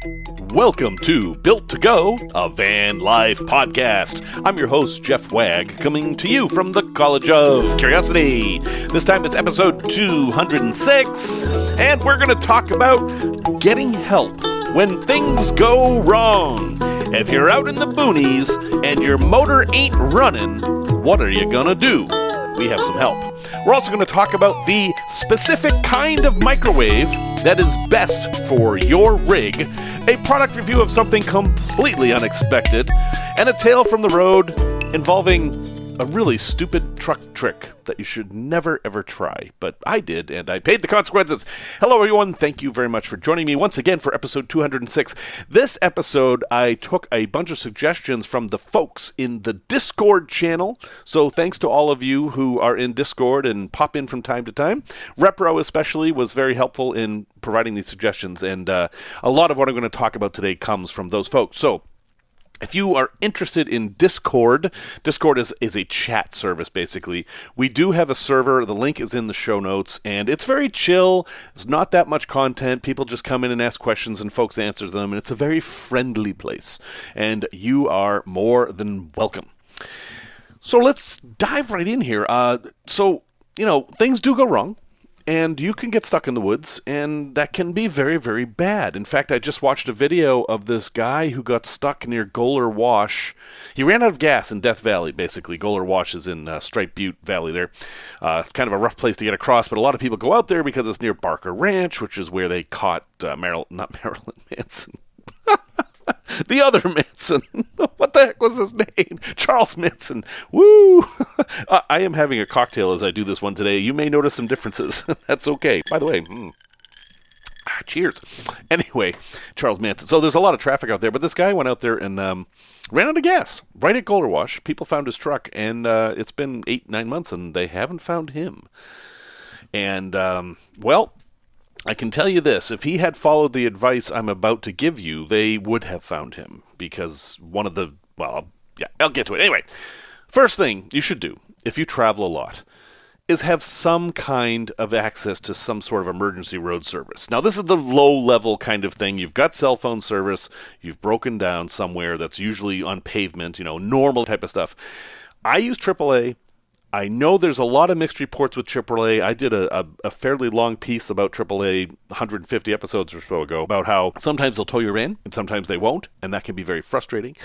Welcome to Built to Go, a van life podcast. I'm your host, Jeff Wagg, coming to you from the College of Curiosity. This time it's episode 206, and we're going to talk about getting help when things go wrong. If you're out in the boonies and your motor ain't running, what are you going to do? We have some help. We're also going to talk about the specific kind of microwave that is best for your rig, a product review of something completely unexpected, and a tale from the road involving a really stupid truck trick that you should never ever try. But I did, and I paid the consequences. Hello everyone, thank you very much for joining me once again for episode 206. This episode, I took a bunch of suggestions from the folks in the Discord channel. So thanks to all of you who are in Discord and pop in from time to time. Repro especially was very helpful in providing these suggestions, and a lot of what I'm going to talk about today comes from those folks. So if you are interested in Discord is a chat service, basically. We do have a server. The link is in the show notes, and it's very chill. There's not that much content. People just come in and ask questions, and folks answer them, and it's a very friendly place, and you are more than welcome. So let's dive right in here. Things do go wrong. And you can get stuck in the woods, and that can be very, very bad. In fact, I just watched a video of this guy who got stuck near Goler Wash. He ran out of gas in Death Valley, basically. Goler Wash is in Stripe Butte Valley there. It's kind of a rough place to get across, but a lot of people go out there because it's near Barker Ranch, which is where they caught Marilyn Manson. The other Manson. What the heck was his name? Charles Manson. Woo! I am having a cocktail as I do this one today. You may notice some differences. That's okay. By the way, cheers. Anyway, Charles Manson. So there's a lot of traffic out there, but this guy went out there and ran out of gas right at Goler Wash. People found his truck, and it's been 8-9 months, and they haven't found him. And, I can tell you this, if he had followed the advice I'm about to give you, they would have found him, because I'll get to it. Anyway, first thing you should do, if you travel a lot, is have some kind of access to some sort of emergency road service. Now, this is the low-level kind of thing. You've got cell phone service, you've broken down somewhere that's usually on pavement, normal type of stuff. I use AAA. I know there's a lot of mixed reports with AAA. I did a fairly long piece about AAA 150 episodes or so ago about how sometimes they'll tow your van and sometimes they won't, and that can be very frustrating.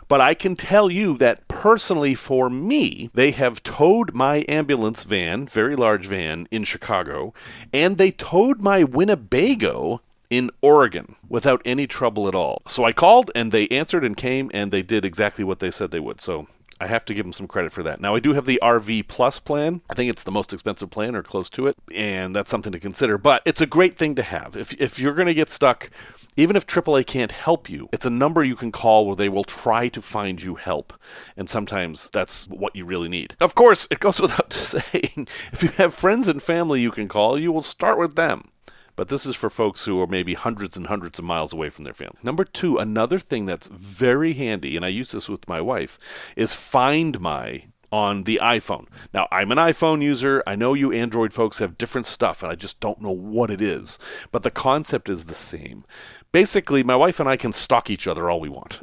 But I can tell you that personally for me, they have towed my ambulance van, very large van, in Chicago, and they towed my Winnebago in Oregon without any trouble at all. So I called and they answered and came and they did exactly what they said they would. So I have to give them some credit for that. Now, I do have the RV Plus plan. I think it's the most expensive plan or close to it, and that's something to consider. But it's a great thing to have. If you're going to get stuck, even if AAA can't help you, it's a number you can call where they will try to find you help. And sometimes that's what you really need. Of course, it goes without saying, if you have friends and family you can call, you will start with them. But this is for folks who are maybe hundreds and hundreds of miles away from their family. Number 2, another thing that's very handy, and I use this with my wife, is Find My on the iPhone. Now, I'm an iPhone user. I know you Android folks have different stuff, and I just don't know what it is. But the concept is the same. Basically, my wife and I can stalk each other all we want.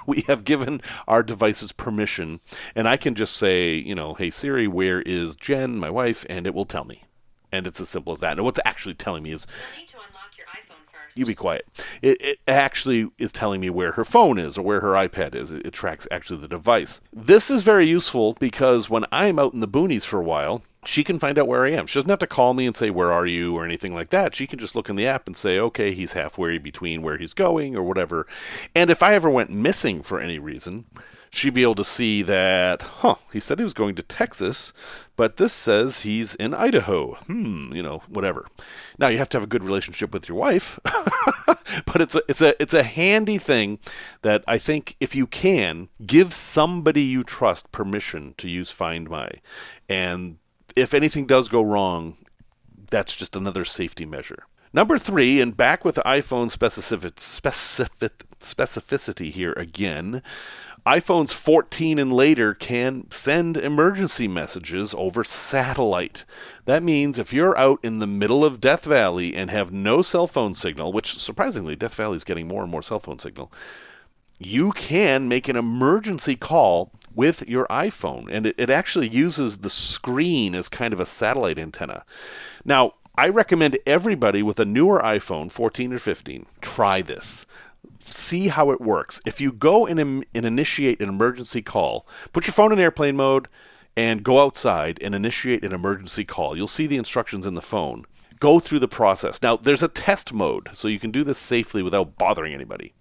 We have given our devices permission, and I can just say, hey Siri, where is Jen, my wife, and it will tell me. And it's as simple as that. And what's actually telling me is, you'll need to unlock your iPhone first. You be quiet. It actually is telling me where her phone is or where her iPad is. It tracks actually the device. This is very useful because when I'm out in the boonies for a while, she can find out where I am. She doesn't have to call me and say, where are you, or anything like that. She can just look in the app and say, okay, he's halfway between where he's going or whatever. And if I ever went missing for any reason, she'd be able to see that, he said he was going to Texas, but this says he's in Idaho. Whatever. Now, you have to have a good relationship with your wife, but it's a handy thing that I think if you can, give somebody you trust permission to use Find My. And if anything does go wrong, that's just another safety measure. Number 3, and back with the iPhone specificity here again, iPhones 14 and later can send emergency messages over satellite. That means if you're out in the middle of Death Valley and have no cell phone signal, which surprisingly, Death Valley is getting more and more cell phone signal, you can make an emergency call with your iPhone. And it actually uses the screen as kind of a satellite antenna. Now, I recommend everybody with a newer iPhone, 14 or 15, try this. See how it works. If you go and initiate an emergency call, put your phone in airplane mode and go outside and initiate an emergency call. You'll see the instructions in the phone. Go through the process. Now, there's a test mode, so you can do this safely without bothering anybody.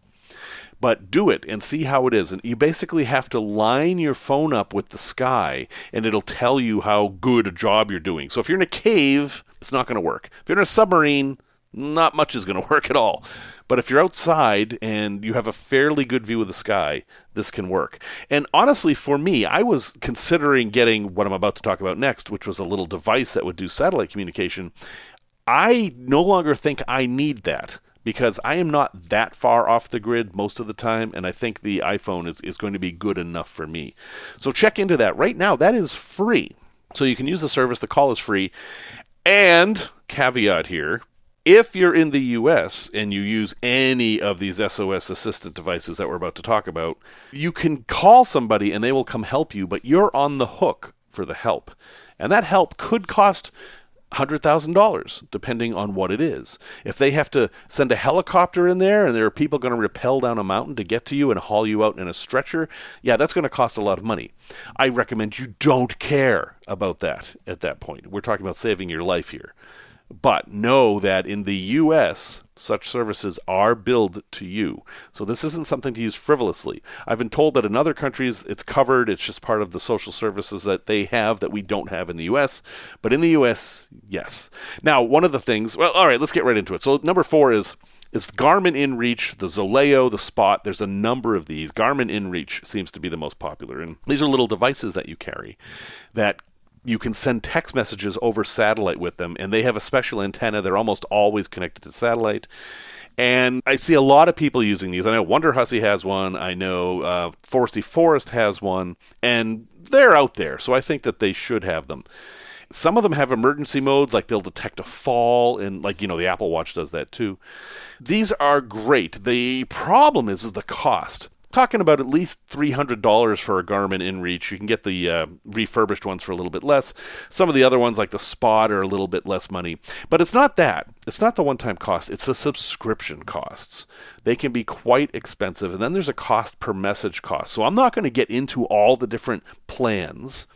But do it and see how it is. And you basically have to line your phone up with the sky, and it'll tell you how good a job you're doing. So if you're in a cave, it's not going to work. If you're in a submarine, not much is going to work at all. But if you're outside and you have a fairly good view of the sky, this can work. And honestly, for me, I was considering getting what I'm about to talk about next, which was a little device that would do satellite communication. I no longer think I need that because I am not that far off the grid most of the time, and I think the iPhone is going to be good enough for me. So check into that. Right now, that is free. So you can use the service. The call is free. And caveat here, if you're in the U.S. and you use any of these SOS assistant devices that we're about to talk about, you can call somebody and they will come help you, but you're on the hook for the help. And that help could cost $100,000, depending on what it is. If they have to send a helicopter in there and there are people going to rappel down a mountain to get to you and haul you out in a stretcher, yeah, that's going to cost a lot of money. I recommend you don't care about that at that point. We're talking about saving your life here. But know that in the U.S., such services are billed to you. So this isn't something to use frivolously. I've been told that in other countries it's covered. It's just part of the social services that they have that we don't have in the U.S. But in the U.S., yes. Now, one of the things... Well, all right, let's get right into it. So number 4 is Garmin InReach, the Zoleo, the Spot. There's a number of these. Garmin InReach seems to be the most popular. And these are little devices that you carry that you can send text messages over satellite with them, and they have a special antenna. They're almost always connected to satellite. And I see a lot of people using these. I know Wonder Hussy has one. I know Foresty Forest has one. And they're out there, so I think that they should have them. Some of them have emergency modes, like they'll detect a fall, and the Apple Watch does that too. These are great. The problem is the cost. Talking about at least $300 for a Garmin InReach. You can get the refurbished ones for a little bit less. Some of the other ones, like the Spot, are a little bit less money. But it's not that. It's not the one-time cost. It's the subscription costs. They can be quite expensive. And then there's a cost per message cost. So I'm not going to get into all the different plans.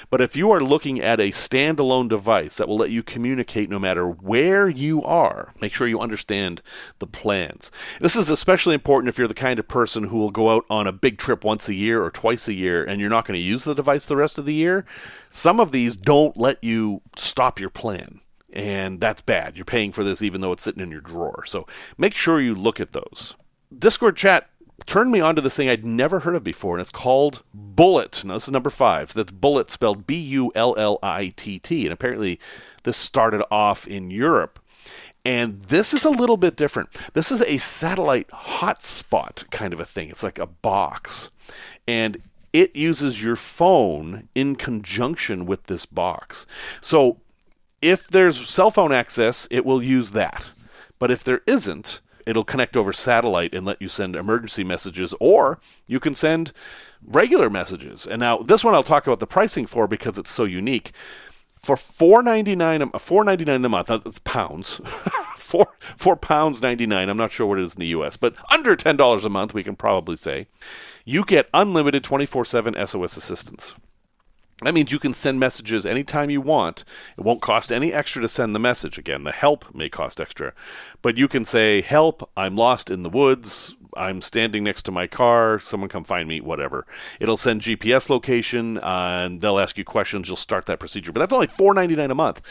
But if you are looking at a standalone device that will let you communicate no matter where you are, make sure you understand the plans. This is especially important if you're the kind of person who will go out on a big trip once a year or twice a year and you're not going to use the device the rest of the year. Some of these don't let you stop your plan. And that's bad. You're paying for this even though it's sitting in your drawer. So make sure you look at those. Discord chat turned me onto this thing I'd never heard of before, and it's called Bullitt. Now, this is number 5. So that's Bullitt spelled Bullitt. And apparently this started off in Europe. And this is a little bit different. This is a satellite hotspot kind of a thing. It's like a box. And it uses your phone in conjunction with this box. So if there's cell phone access, it will use that. But if there isn't, it'll connect over satellite and let you send emergency messages, or you can send regular messages. And now this one I'll talk about the pricing for because it's so unique. For $4.99 a month, that's pounds, £4.99. I'm not sure what it is in the U.S., but under $10 a month, we can probably say, you get unlimited 24/7 SOS assistance. That means you can send messages anytime you want. It won't cost any extra to send the message. Again, the help may cost extra. But you can say, help, I'm lost in the woods, I'm standing next to my car, someone come find me, whatever. It'll send GPS location, and they'll ask you questions. You'll start that procedure. But that's only $4.99 a month.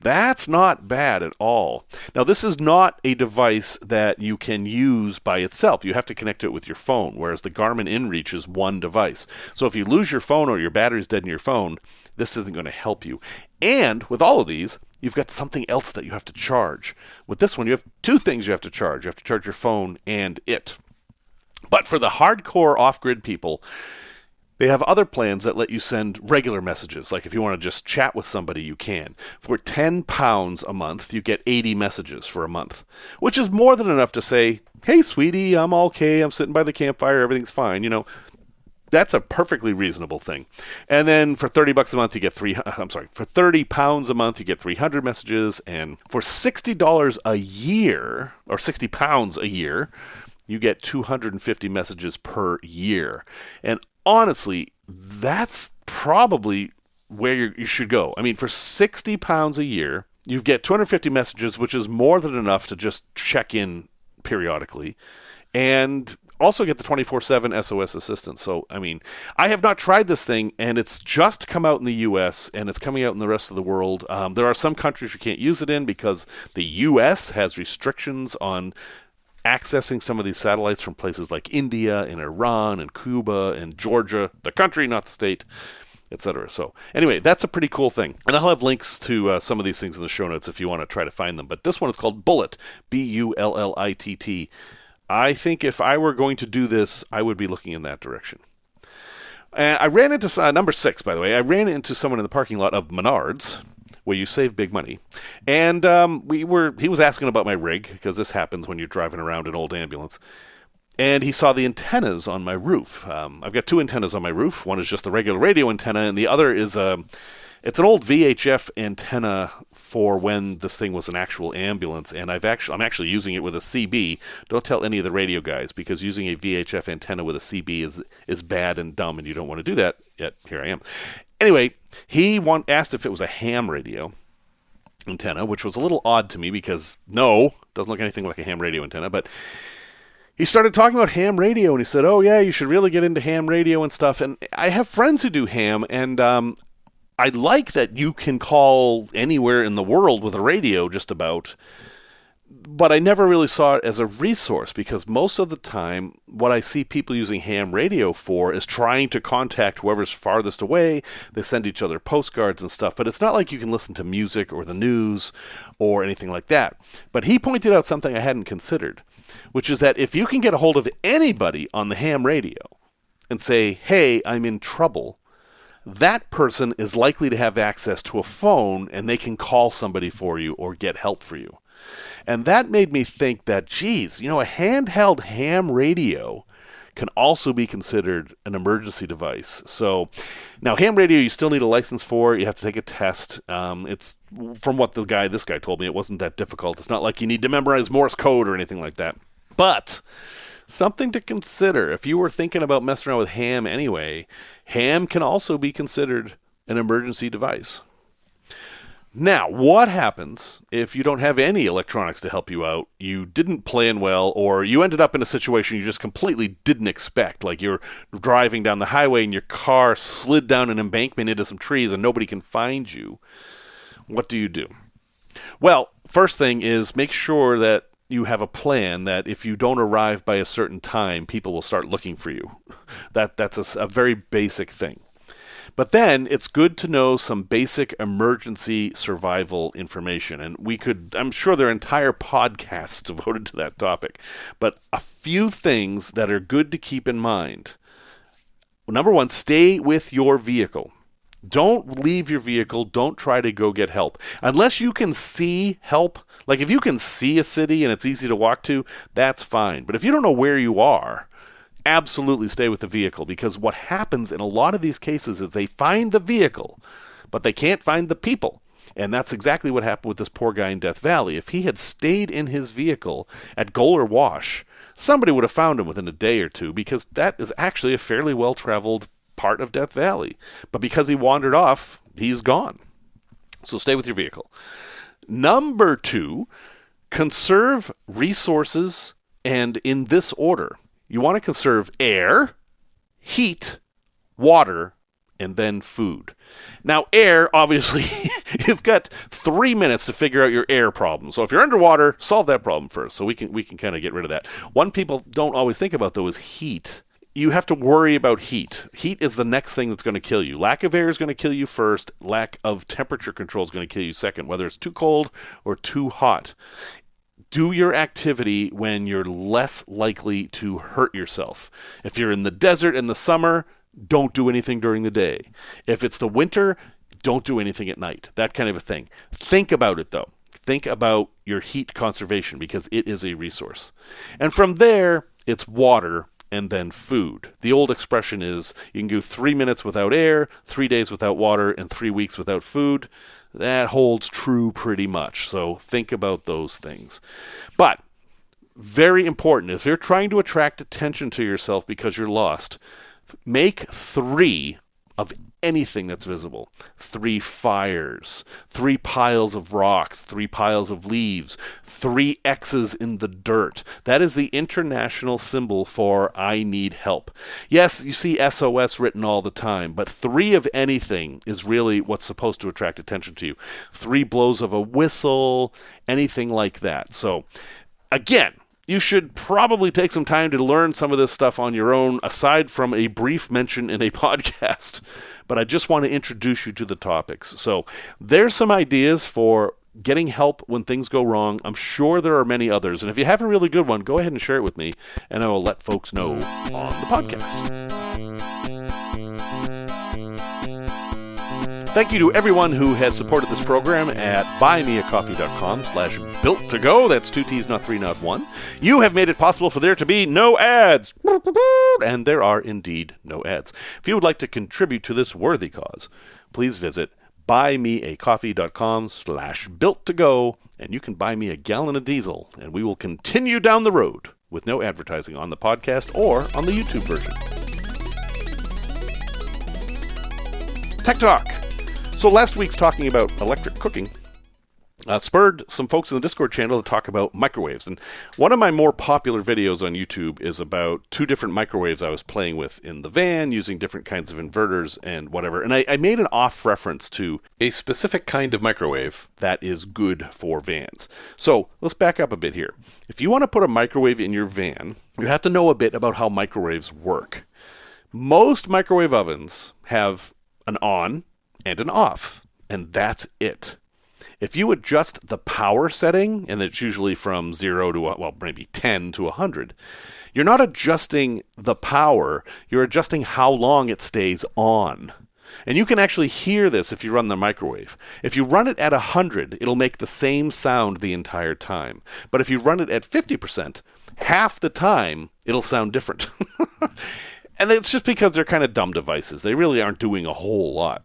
That's not bad at all. Now, this is not a device that you can use by itself. You have to connect to it with your phone, whereas the Garmin InReach is one device. So if you lose your phone or your battery's dead in your phone, this isn't going to help you. And with all of these, you've got something else that you have to charge. With this one, you have 2 things you have to charge. You have to charge your phone and it. But for the hardcore off-grid people, they have other plans that let you send regular messages. Like if you want to just chat with somebody, you can. For £10 a month, you get 80 messages for a month, which is more than enough to say, hey, sweetie, I'm okay. I'm sitting by the campfire. Everything's fine. That's a perfectly reasonable thing. And then for $30 a month, you get for £30 a month, you get 300 messages. And for $60 a year, or £60 a year, you get 250 messages per year. And honestly, that's probably where you should go. I mean, for £60 a year, you get 250 messages, which is more than enough to just check in periodically, and also get the 24/7 SOS assistance. So, I mean, I have not tried this thing, and it's just come out in the U.S., and it's coming out in the rest of the world. There are some countries you can't use it in because the U.S. has restrictions on accessing some of these satellites from places like India and Iran and Cuba and Georgia, the country, not the state, etc. So anyway, that's a pretty cool thing. And I'll have links to some of these things in the show notes if you want to try to find them. But this one is called Bullitt, Bullitt. I think if I were going to do this, I would be looking in that direction. And I ran into, number 6, by the way, I ran into someone in the parking lot of Menards, where you save big money. And he was asking about my rig, because this happens when you're driving around an old ambulance. And he saw the antennas on my roof. I've got 2 antennas on my roof. One is just the regular radio antenna, and the other is it's an old VHF antenna for when this thing was an actual ambulance. And I'm actually using it with a CB. Don't tell any of the radio guys, because using a VHF antenna with a CB is bad and dumb, and you don't want to do that. Yet here I am. Anyway, he asked if it was a ham radio antenna, which was a little odd to me because, no, it doesn't look anything like a ham radio antenna. But he started talking about ham radio, and he said, oh, yeah, you should really get into ham radio and stuff. And I have friends who do ham, and I like that you can call anywhere in the world with a radio just about. But I never really saw it as a resource, because most of the time what I see people using ham radio for is trying to contact whoever's farthest away. They send each other postcards and stuff, but it's not like you can listen to music or the news or anything like that. But he pointed out something I hadn't considered, which is that if you can get a hold of anybody on the ham radio and say, hey, I'm in trouble, that person is likely to have access to a phone, and they can call somebody for you or get help for you. And that made me think that, geez, a handheld ham radio can also be considered an emergency device. So now ham radio you still need a license for. You have to take a test. It's from what this guy told me, it wasn't that difficult. It's not like you need to memorize Morse code or anything like that. But something to consider. If you were thinking about messing around with ham anyway, ham can also be considered an emergency device. Now, what happens if you don't have any electronics to help you out, you didn't plan well, or you ended up in a situation you just completely didn't expect, like you're driving down the highway and your car slid down an embankment into some trees and nobody can find you? What do you do? Well, first thing is make sure that you have a plan that if you don't arrive by a certain time, people will start looking for you. That's a very basic thing. But then it's good to know some basic emergency survival information. And I'm sure there are entire podcasts devoted to that topic. But a few things that are good to keep in mind. Number 1, stay with your vehicle. Don't leave your vehicle. Don't try to go get help. Unless you can see help, like if you can see a city and it's easy to walk to, that's fine. But if you don't know where you are, absolutely stay with the vehicle, because what happens in a lot of these cases is they find the vehicle, but they can't find the people. And that's exactly what happened with this poor guy in Death Valley. If he had stayed in his vehicle at Goler Wash, somebody would have found him within a day or two, because that is actually a fairly well-traveled part of Death Valley. But because he wandered off, he's gone. So stay with your vehicle. Number 2, conserve resources, and in this order. You want to conserve air, heat, water, and then food. Now, air, obviously, you've got 3 minutes to figure out your air problem. So if you're underwater, solve that problem first. So we can kind of get rid of that. One people don't always think about, though, is heat. You have to worry about heat. Heat is the next thing that's going to kill you. Lack of air is going to kill you first. Lack of temperature control is going to kill you second, whether it's too cold or too hot. do your activity when you're less likely to hurt yourself. If you're in the desert in the summer, don't do anything during the day. If it's the winter, don't do anything at night. That kind of a thing. Think about it, though. Think about your heat conservation because it is a resource. And from there, it's water and then food. The old expression is you can go 3 minutes without air, 3 days without water, and 3 weeks without food. That holds true pretty much. So think about those things. But very important, if you're trying to attract attention to yourself because you're lost, make 3 of anything that's visible. 3 fires, 3 piles of rocks, 3 piles of leaves, 3 X's in the dirt. That is the international symbol for I need help. Yes, you see SOS written all the time, but 3 of anything is really what's supposed to attract attention to you. 3 blows of a whistle, anything like that. So, again, you should probably take some time to learn some of this stuff on your own, aside from a brief mention in a podcast. But I just want to introduce you to the topics. So there's some ideas for getting help when things go wrong. I'm sure there are many others. And if you have a really good one, go ahead and share it with me, and I will let folks know on the podcast. Thank you to everyone who has supported this program at buymeacoffee.com/built-to-go. That's 2 T's, not 3, not 1. You have made it possible for there to be no ads. And there are indeed no ads. If you would like to contribute to this worthy cause, please visit buymeacoffee.com/built-to-go, and you can buy me a gallon of diesel, and we will continue down the road with no advertising on the podcast or on the YouTube version. Tech Talk. So last week's talking about electric cooking spurred some folks in the Discord channel to talk about microwaves. And one of my more popular videos on YouTube is about 2 different microwaves I was playing with in the van using different kinds of inverters and whatever. And I made an off reference to a specific kind of microwave that is good for vans. So let's back up a bit here. If you want to put a microwave in your van, you have to know a bit about how microwaves work. Most microwave ovens have an on and an off, and that's it. If you adjust the power setting, and it's usually from 0 to, maybe 10 to 100, you're not adjusting the power, you're adjusting how long it stays on. And you can actually hear this if you run the microwave. If you run it at 100, it'll make the same sound the entire time. But if you run it at 50%, half the time, it'll sound different. And it's just because they're kind of dumb devices. They really aren't doing a whole lot.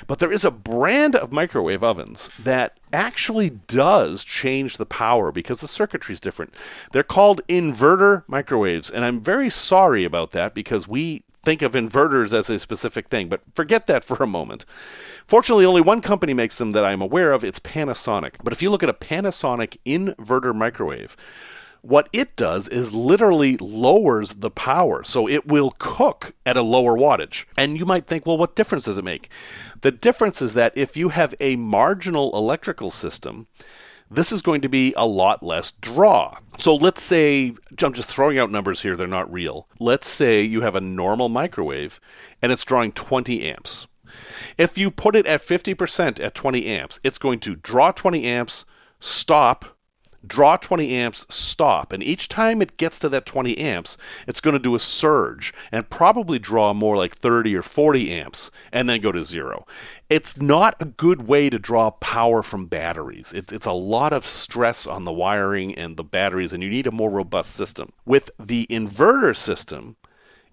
But there is a brand of microwave ovens that actually does change the power because the circuitry is different. They're called inverter microwaves, and I'm very sorry about that because we think of inverters as a specific thing, but forget that for a moment. Fortunately, only one company makes them that I'm aware of. It's Panasonic. But if you look at a Panasonic inverter microwave, what it does is literally lowers the power, so it will cook at a lower wattage. And you might think, well, what difference does it make? The difference is that if you have a marginal electrical system, this is going to be a lot less draw. So let's say, I'm just throwing out numbers here, they're not real. Let's say you have a normal microwave and it's drawing 20 amps. If you put it at 50% at 20 amps, it's going to draw 20 amps, stop, draw 20 amps, stop. And each time it gets to that 20 amps, it's going to do a surge and probably draw more like 30 or 40 amps and then go to 0. It's not a good way to draw power from batteries. It's a lot of stress on the wiring and the batteries, and you need a more robust system. With the inverter system,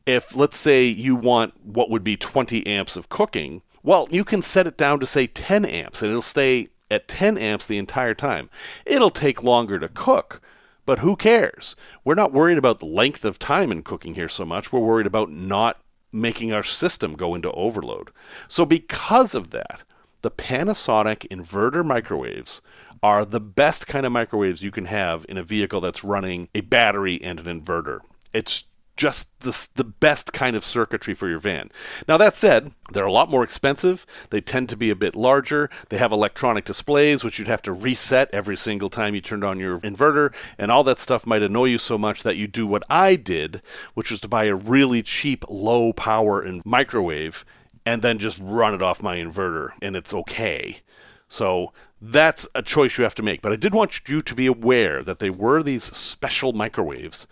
if let's say you want what would be 20 amps of cooking, well, you can set it down to say 10 amps and it'll stay at 10 amps the entire time. It'll take longer to cook, but who cares? We're not worried about the length of time in cooking here so much. We're worried about not making our system go into overload. So because of that, the Panasonic inverter microwaves are the best kind of microwaves you can have in a vehicle that's running a battery and an inverter. It's just the best kind of circuitry for your van. Now that said, they're a lot more expensive. They tend to be a bit larger. They have electronic displays, which you'd have to reset every single time you turned on your inverter, and all that stuff might annoy you so much that you do what I did, which was to buy a really cheap, low power microwave and then just run it off my inverter, and it's okay. So that's a choice you have to make. But I did want you to be aware that they were these special microwaves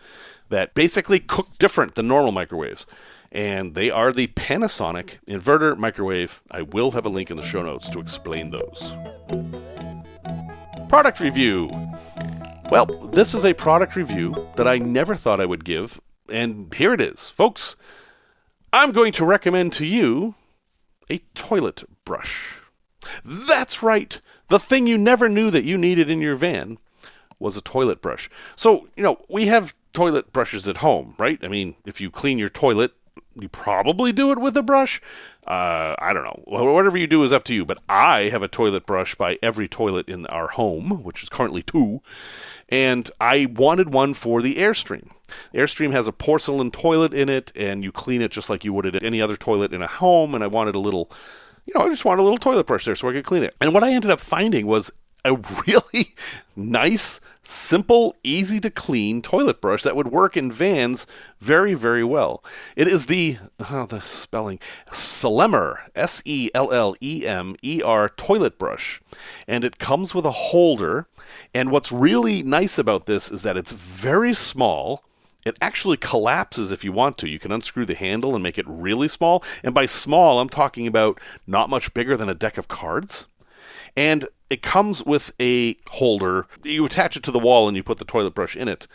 that basically cook different than normal microwaves. And they are the Panasonic Inverter microwave. I will have a link in the show notes to explain those. Product review. Well, this is a product review that I never thought I would give, and here it is. Folks, I'm going to recommend to you a toilet brush. That's right. The thing you never knew that you needed in your van was a toilet brush. So, we have toilet brushes at home, right? I mean, if you clean your toilet, you probably do it with a brush. I don't know. Whatever you do is up to you. But I have a toilet brush by every toilet in our home, which is currently 2. And I wanted one for the Airstream. The Airstream has a porcelain toilet in it, and you clean it just like you would at any other toilet in a home. And I wanted a little, I just wanted a little toilet brush there so I could clean it. And what I ended up finding was a really nice, simple, easy to clean toilet brush that would work in vans very, very well. It is the spelling, Sellemer, Sellemer toilet brush. And it comes with a holder. And what's really nice about this is that it's very small. It actually collapses if you want to. You can unscrew the handle and make it really small. And by small, I'm talking about not much bigger than a deck of cards. And it comes with a holder. You attach it to the wall and you put the toilet brush in it.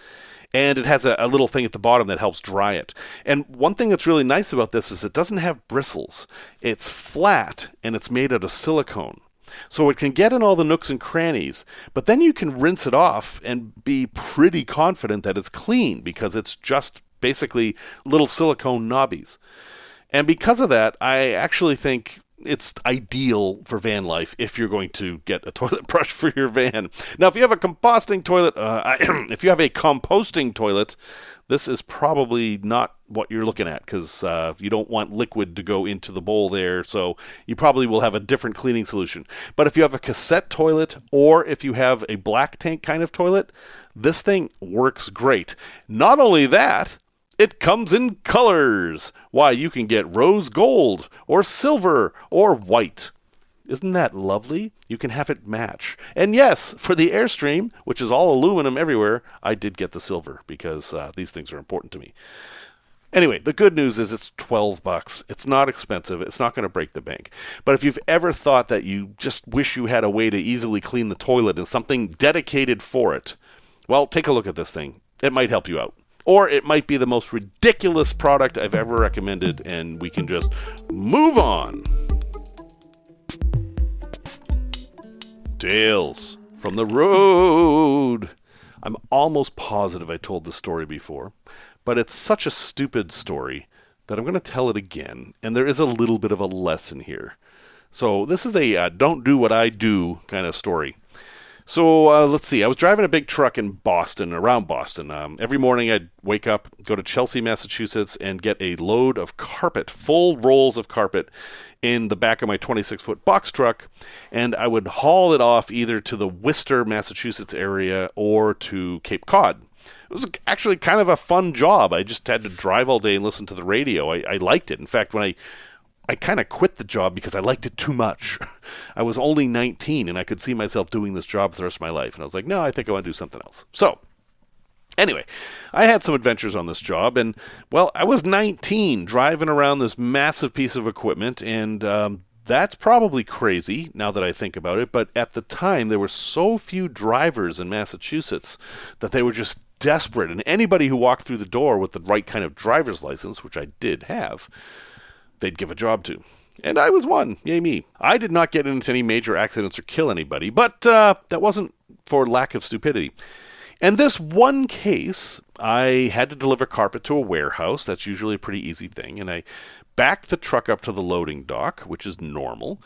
And it has a little thing at the bottom that helps dry it. And one thing that's really nice about this is it doesn't have bristles. It's flat and it's made out of silicone. So it can get in all the nooks and crannies, but then you can rinse it off and be pretty confident that it's clean because it's just basically little silicone knobbies. And because of that, I actually think it's ideal for van life if you're going to get a toilet brush for your van. Now, if you have a composting toilet, this is probably not what you're looking at because you don't want liquid to go into the bowl there, so you probably will have a different cleaning solution. But if you have a cassette toilet or if you have a black tank kind of toilet, this thing works great. Not only that, it comes in colors. Why, you can get rose gold or silver or white. Isn't that lovely? You can have it match. And yes, for the Airstream, which is all aluminum everywhere, I did get the silver because these things are important to me. Anyway, the good news is it's $12. It's not expensive. It's not going to break the bank. But if you've ever thought that you just wish you had a way to easily clean the toilet and something dedicated for it, well, take a look at this thing. It might help you out. Or it might be the most ridiculous product I've ever recommended, and we can just move on. Tales from the road. I'm almost positive I told this story before, but it's such a stupid story that I'm going to tell it again, and there is a little bit of a lesson here. So this is a don't do what I do kind of story. So let's see. I was driving a big truck in Boston, around Boston. Every morning I'd wake up, go to Chelsea, Massachusetts, and get a load of carpet, full rolls of carpet, in the back of my 26-foot box truck, and I would haul it off either to the Worcester, Massachusetts area or to Cape Cod. It was actually kind of a fun job. I just had to drive all day and listen to the radio. I liked it. In fact, when I kind of quit the job because I liked it too much. I was only 19 and I could see myself doing this job for the rest of my life. And I was like, no, I think I want to do something else. So anyway, I had some adventures on this job. And, well, I was 19 driving around this massive piece of equipment. And that's probably crazy now that I think about it. But at the time, there were so few drivers in Massachusetts that they were just desperate. And anybody who walked through the door with the right kind of driver's license, which I did have, they'd give a job to. And I was one. Yay me. I did not get into any major accidents or kill anybody, but that wasn't for lack of stupidity. And this one case, I had to deliver carpet to a warehouse. That's usually a pretty easy thing. And I backed the truck up to the loading dock, which is normal.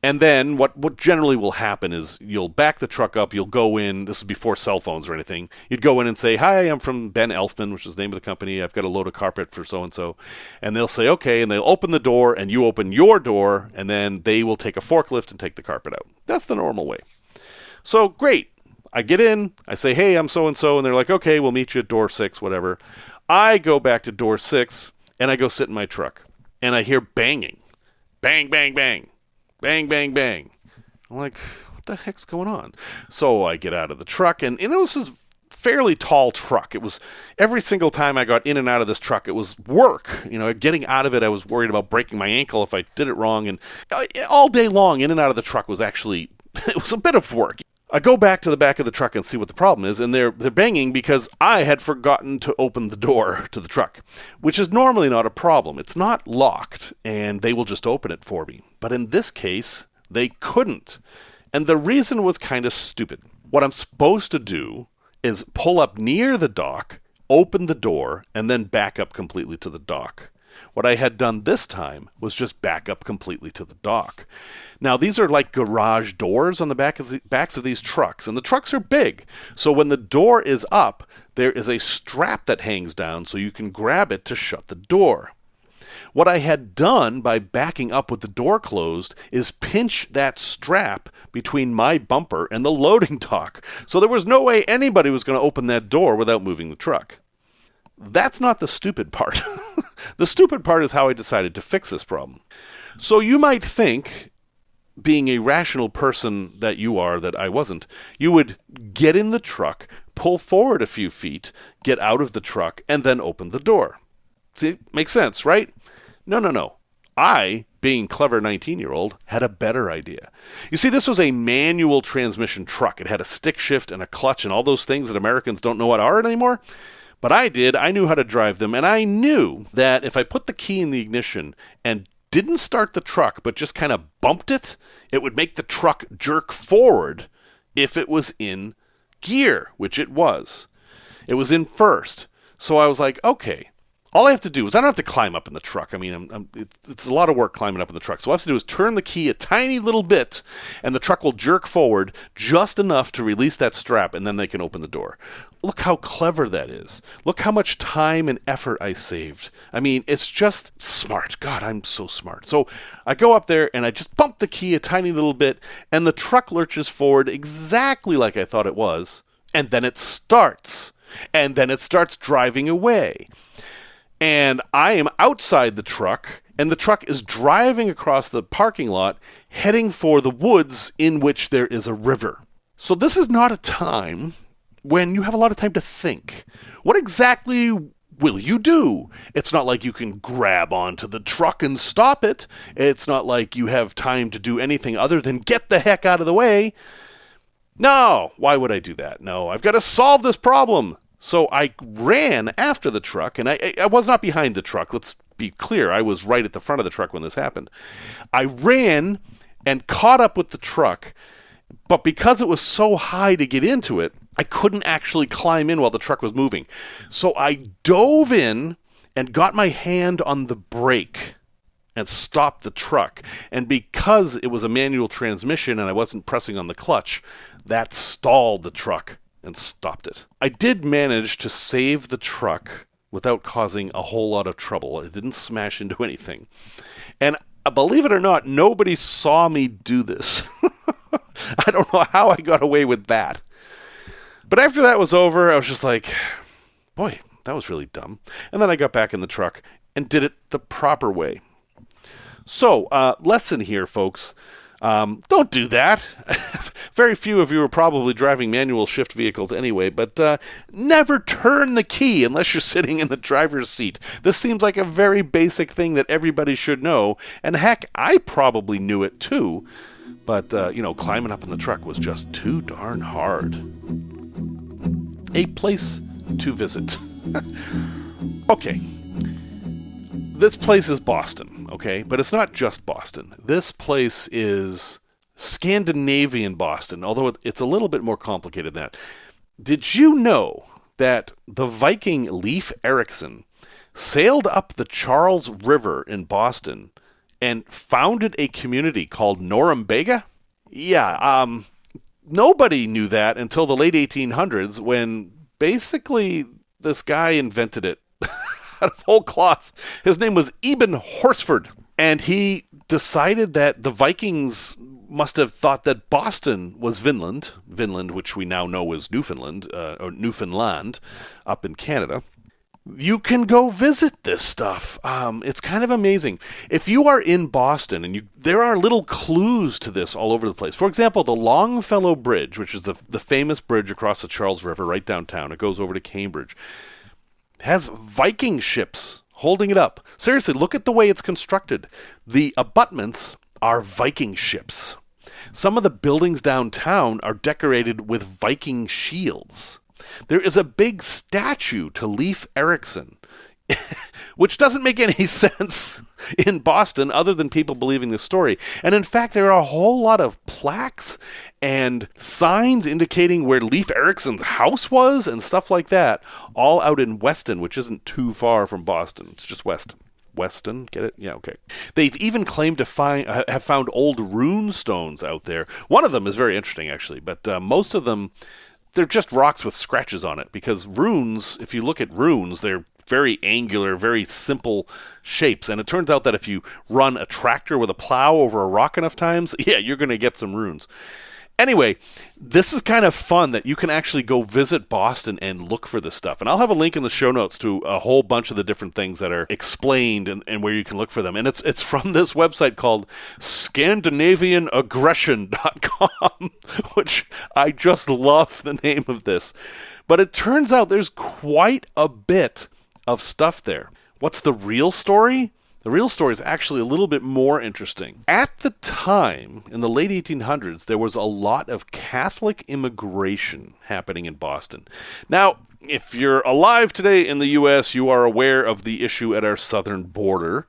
And then what generally will happen is you'll back the truck up, you'll go in, this is before cell phones or anything, you'd go in and say, hi, I'm from Ben Elfman, which is the name of the company, I've got a load of carpet for so-and-so, and they'll say, okay, and they'll open the door, and you open your door, and then they will take a forklift and take the carpet out. That's the normal way. So, great. I get in, I say, hey, I'm so-and-so, and they're like, okay, we'll meet you at door 6, whatever. I go back to door 6, and I go sit in my truck, and I hear banging. Bang, bang, bang. Bang, bang, bang. I'm like, what what the heck's going on? So I get out of the truck, and it was this fairly tall truck. It was every single time I got in and out of this truck, it was work. Getting out of it, I was worried about breaking my ankle if I did it wrong. And all day long, in and out of the truck was actually, it was a bit of work. I go back to the back of the truck and see what the problem is, and they're banging because I had forgotten to open the door to the truck, which is normally not a problem. It's not locked, and they will just open it for me. But in this case, they couldn't. And the reason was kind of stupid. What I'm supposed to do is pull up near the dock, open the door, and then back up completely to the dock. What I had done this time was just back up completely to the dock. Now, these are like garage doors on the backs of these trucks, and the trucks are big. So when the door is up, there is a strap that hangs down so you can grab it to shut the door. What I had done by backing up with the door closed is pinch that strap between my bumper and the loading dock. So there was no way anybody was going to open that door without moving the truck. That's not the stupid part. The stupid part is how I decided to fix this problem. So you might think, being a rational person that you are, that I wasn't, you would get in the truck, pull forward a few feet, get out of the truck, and then open the door. See, makes sense, right? No. I, being clever 19-year-old, had a better idea. You see, this was a manual transmission truck. It had a stick shift and a clutch and all those things that Americans don't know what are anymore. But I did. I knew how to drive them, and I knew that if I put the key in the ignition and didn't start the truck, but just kind of bumped it, it would make the truck jerk forward if it was in gear, which it was. It was in first. So I was like, okay, all I have to do is I don't have to climb up in the truck. I mean, it's a lot of work climbing up in the truck. So all I have to do is turn the key a tiny little bit, and the truck will jerk forward just enough to release that strap, and then they can open the door. Look how clever that is. Look how much time and effort I saved. I mean, it's just smart. God, I'm so smart. So I go up there, and I just bump the key a tiny little bit, and the truck lurches forward exactly like I thought it was, and then it starts. And then it starts driving away. And I am outside the truck, and the truck is driving across the parking lot, heading for the woods in which there is a river. So this is not a time when you have a lot of time to think. What exactly will you do? It's not like you can grab onto the truck and stop it. It's not like you have time to do anything other than get the heck out of the way. No, why would I do that? No, I've got to solve this problem. So I ran after the truck, and I was not behind the truck. Let's be clear. I was right at the front of the truck when this happened. I ran and caught up with the truck, but because it was so high to get into it, I couldn't actually climb in while the truck was moving. So I dove in and got my hand on the brake and stopped the truck. And because it was a manual transmission and I wasn't pressing on the clutch, that stalled the truck and stopped it. I did manage to save the truck without causing a whole lot of trouble. It didn't smash into anything. And believe it or not, nobody saw me do this. I don't know how I got away with that. But after that was over, I was just like, boy, that was really dumb. And then I got back in the truck and did it the proper way. So, lesson here, folks. Don't do that. Very few of you are probably driving manual shift vehicles anyway, but never turn the key unless you're sitting in the driver's seat. This seems like a very basic thing that everybody should know, and heck, I probably knew it too, but, climbing up in the truck was just too darn hard. A place to visit. Okay. This place is Boston, okay? But it's not just Boston. This place is Scandinavian Boston, although it's a little bit more complicated than that. Did you know that the Viking Leif Erikson sailed up the Charles River in Boston and founded a community called Norumbega? Yeah, nobody knew that until the late 1800s when basically this guy invented it. Out of whole cloth. His name was Eben Horsford, and he decided that the Vikings must have thought that Boston was Vinland, which we now know is Newfoundland, or Newfoundland, up in Canada. you can go visit this stuff. It's kind of amazing. If you are in Boston, and there are little clues to this all over the place. For example, the Longfellow Bridge, which is the famous bridge across the Charles River right downtown. It goes over to Cambridge. Has Viking ships holding it up. Seriously, look at the way it's constructed. The abutments are Viking ships. Some of the buildings downtown are decorated with Viking shields. There is a big statue to Leif Erikson, which doesn't make any sense in Boston other than people believing this story. And in fact, there are a whole lot of plaques and signs indicating where Leif Erikson's house was and stuff like that, all out in Weston, which isn't too far from Boston. It's just west. Weston, get it? Yeah, okay. They've even claimed to have found old rune stones out there. One of them is very interesting, actually, but most of them, they're just rocks with scratches on it, because runes, if you look at runes, they're very angular, very simple shapes, and it turns out that if you run a tractor with a plow over a rock enough times, yeah, you're going to get some runes. Anyway, this is kind of fun that you can actually go visit Boston and look for this stuff. And I'll have a link in the show notes to a whole bunch of the different things that are explained and where you can look for them. And it's from this website called ScandinavianAggression.com, which I just love the name of this. But it turns out there's quite a bit of stuff there. What's the real story? The real story is actually a little bit more interesting. At the time, in the late 1800s, there was a lot of Catholic immigration happening in Boston. Now, if you're alive today in the U.S., you are aware of the issue at our southern border.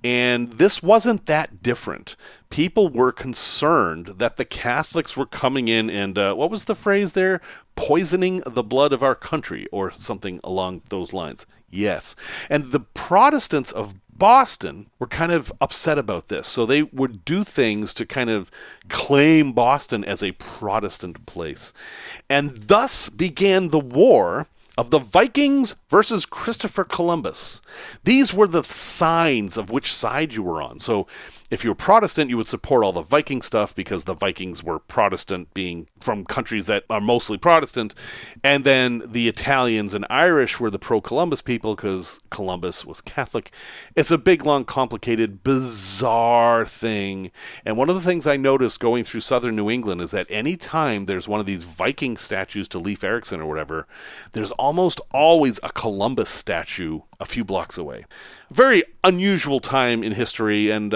And this wasn't that different. People were concerned that the Catholics were coming in and, what was the phrase there? Poisoning the blood of our country, or something along those lines. Yes. And the Protestants of Boston were kind of upset about this. So they would do things to kind of claim Boston as a Protestant place. And thus began the war of the Vikings versus Christopher Columbus. These were the signs of which side you were on. So if you were Protestant, you would support all the Viking stuff because the Vikings were Protestant, being from countries that are mostly Protestant. And then the Italians and Irish were the pro-Columbus people because Columbus was Catholic. It's a big, long, complicated, bizarre thing. And one of the things I noticed going through southern New England is that any time there's one of these Viking statues to Leif Erikson or whatever, there's almost always a Columbus statue a few blocks away. Very unusual time in history, and,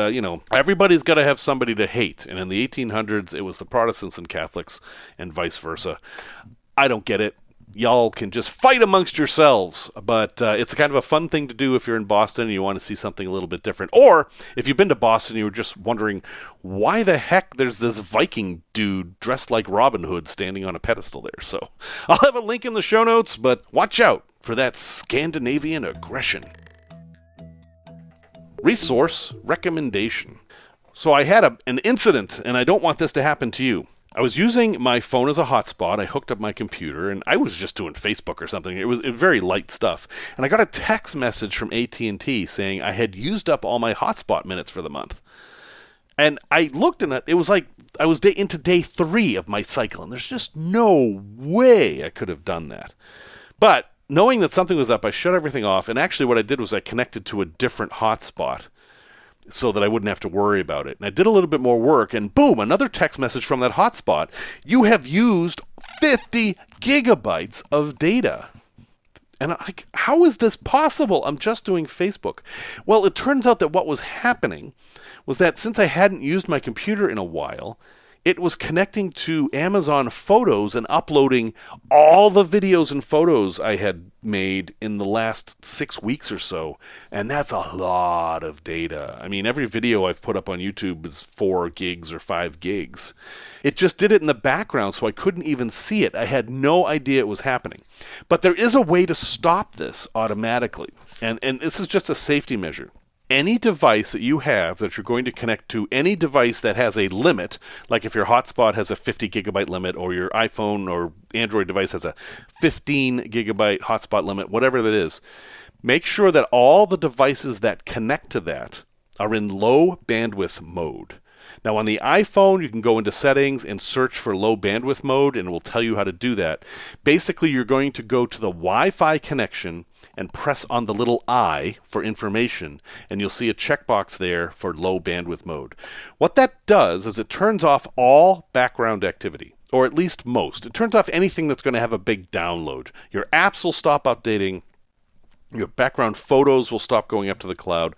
everybody's got to have somebody to hate. And in the 1800s, it was the Protestants and Catholics, and vice versa. I don't get it. Y'all can just fight amongst yourselves, but it's kind of a fun thing to do if you're in Boston and you want to see something a little bit different. Or if you've been to Boston and you were just wondering why the heck there's this Viking dude dressed like Robin Hood standing on a pedestal there. So I'll have a link in the show notes, but watch out for that Scandinavian aggression. Resource recommendation. So I had an incident, and I don't want this to happen to you. I was using my phone as a hotspot. I hooked up my computer, and I was just doing Facebook or something. It was very light stuff. And I got a text message from AT&T saying I had used up all my hotspot minutes for the month. And I looked, and it was like I was into day 3 of my cycle, and there's just no way I could have done that. But knowing that something was up, I shut everything off, and actually what I did was I connected to a different hotspot so that I wouldn't have to worry about it. And I did a little bit more work, and boom, another text message from that hotspot. You have used 50 gigabytes of data. And I'm like, how is this possible? I'm just doing Facebook. Well, it turns out that what was happening was that since I hadn't used my computer in a while, it was connecting to Amazon Photos and uploading all the videos and photos I had made in the last 6 weeks or so. And that's a lot of data. I mean, every video I've put up on YouTube is 4 gigs or 5 gigs. It just did it in the background, so I couldn't even see it. I had no idea it was happening. But there is a way to stop this automatically. And this is just a safety measure. Any device that you have that you're going to connect to any device that has a limit, like if your hotspot has a 50 gigabyte limit or your iPhone or Android device has a 15 gigabyte hotspot limit, whatever that is, make sure that all the devices that connect to that are in low bandwidth mode. Now on the iPhone, you can go into settings and search for low bandwidth mode, and it will tell you how to do that. Basically, you're going to go to the Wi-Fi connection and press on the little I for information, and you'll see a checkbox there for low bandwidth mode. What that does is it turns off all background activity, or at least most. It turns off anything that's going to have a big download. Your apps will stop updating. Your background photos will stop going up to the cloud.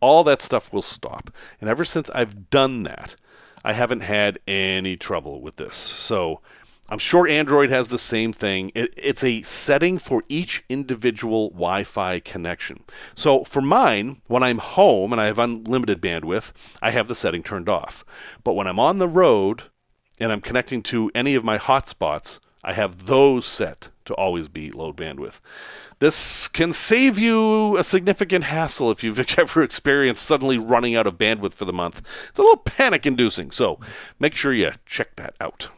All that stuff will stop. And ever since I've done that, I haven't had any trouble with this. So I'm sure Android has the same thing. It's a setting for each individual Wi-Fi connection. So for mine, when I'm home and I have unlimited bandwidth, I have the setting turned off. But when I'm on the road and I'm connecting to any of my hotspots, I have those set to always be low bandwidth. This can save you a significant hassle if you've ever experienced suddenly running out of bandwidth for the month. It's a little panic-inducing, so make sure you check that out.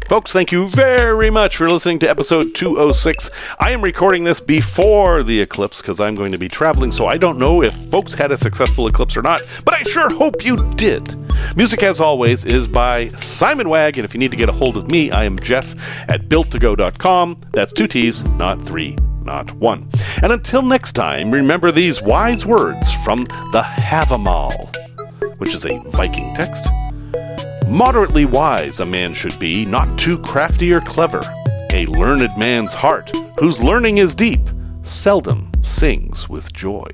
Folks, thank you very much for listening to episode 206. I am recording this before the eclipse because I'm going to be traveling, so I don't know if folks had a successful eclipse or not, but I sure hope you did. Music, as always, is by Simon Wagg, and if you need to get a hold of me, I am Jeff at builttogo.com. That's 2 T's, not 3, not 1. And until next time, remember these wise words from the Havamal, which is a Viking text. Moderately wise a man should be, not too crafty or clever. A learned man's heart, whose learning is deep, seldom sings with joy.